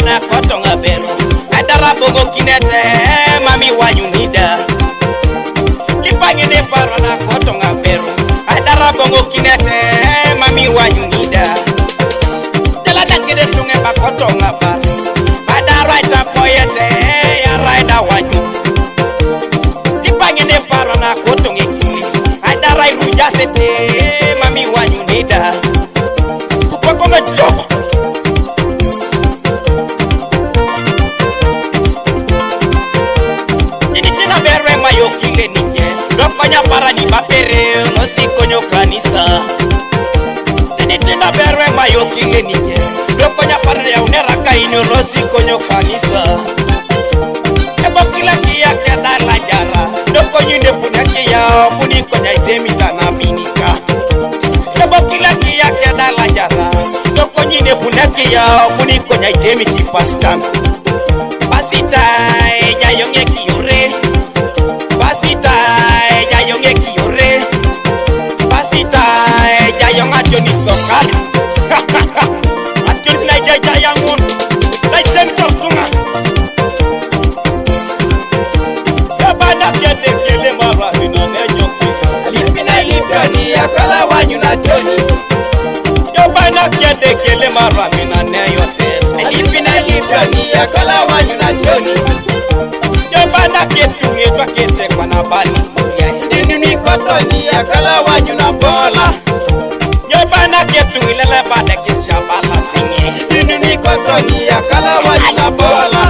na kotonga bero adara bongo kinete mami wanyunida lipange ne para na kotonga bero adara bongo kinete mami wanyunida tela dangede tunge ba kotonga bar adara ita poyete ya raida wanyu lipange ne para na kotonge kini adara iruja sete mami wanyunida upakonga joko yo kinge nike dokonya para ni bapere no sikonyo kanisa tena berwe mayo kinge nike dokonya para ya unera kaino no sikonyo kanisa ebo kila kia ke dala jara dokonyi ne punake ya muni konya idemi tana minika ebo kila kia ke dala jara dokonyi ne punake ya muni konya idemi kipastan pasita ya yonge kiore Johnny Sokal Atun na jaya ngun dai center tunga Kabana kete kele mara ina ne joki Alipina ilipani ya kala wanyu na Johnny Kabana kete kele mara ina ne yote Alipina ilipani ya kala wanyu na Johnny Kabana kete ngedwa kete kwa na bani Dinu ni kotoni ya kala wanyu na bola Bana ketu ilele bade kisha bala sinye Dinu ni kotoni ya kala wajina bola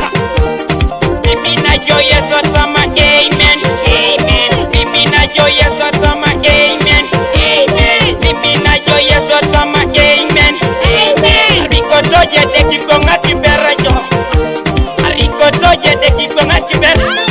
Mimi na yo yeso sama amen Amen Mimi na yo yeso sama amen Amen Mimi na yo yeso sama amen Amen Ariko doje de kikonga kibere jo Ariko doje de kikonga kibere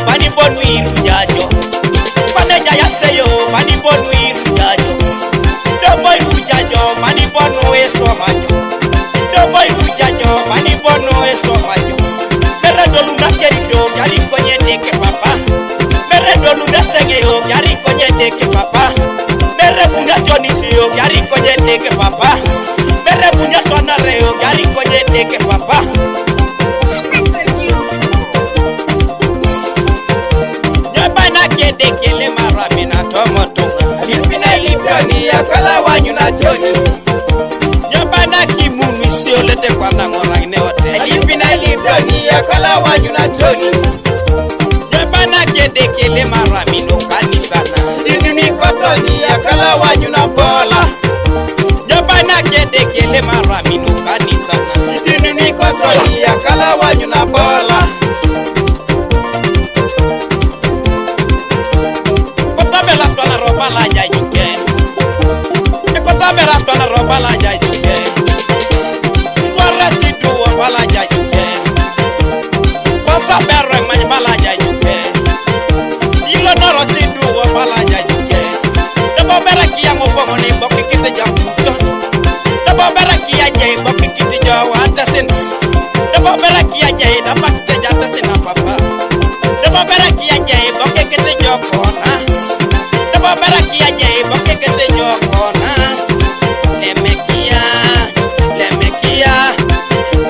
Bani bonu irujajo Pada jaya seyo bani bonu irujajo Dobo irujajo bani bonu eso majo Dobo irujajo bani bonu eso majo Mere dolu na kerito yari konye deke papa Mere dolu na segeyo yari konye deke papa Mere bunya jonisiyo yari konye deke papa Mere bunya tonareo yari konye deke papa Kele maramina tomo tunga Alipina ilipani ya kala wanyu na Johnny Nyabana kimunu isio lete kwa nangorang neote Alipina ilipani ya kala wanyu na Johnny Nyabana kele maramino kanisana Dinu ni kotoni ya kala wanyu na bola Nyabana kele maramino kanisana Dinu ni kotoni ya kala wanyu na bola Bala jai juke Ekota berat dona ro bala jai juke Wara tidu wa bala jai juke Pasa berre many bala jai juke Ilo noro tidu wa bala jai juke Dabo bera kia ngopongo ni boki kite jam kuton Dabo bera kia jai boki kite jawa atasin Dabo bera kia jai dapat kite jatasin apa-apa Dabo bera kia jai boki kite jawa kona Bera kia jai boke kete jokona lemekia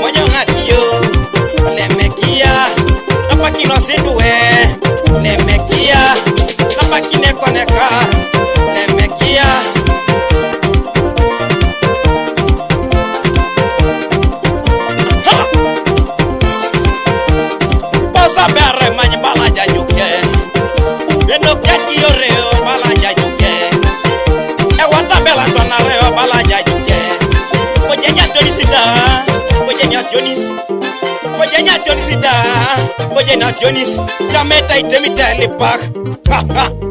mojo ngakio lemekia apa kino sidue lemekia apa kine koneka lemekia Posa bere many bala jajuke Beno kaki yoreo bala jajuke Ewata bela tona reo bala jajuke Kojenya Johnny sida Kojenya Johnny sida Kojenya Johnny Jameta itemita lipak Ha ha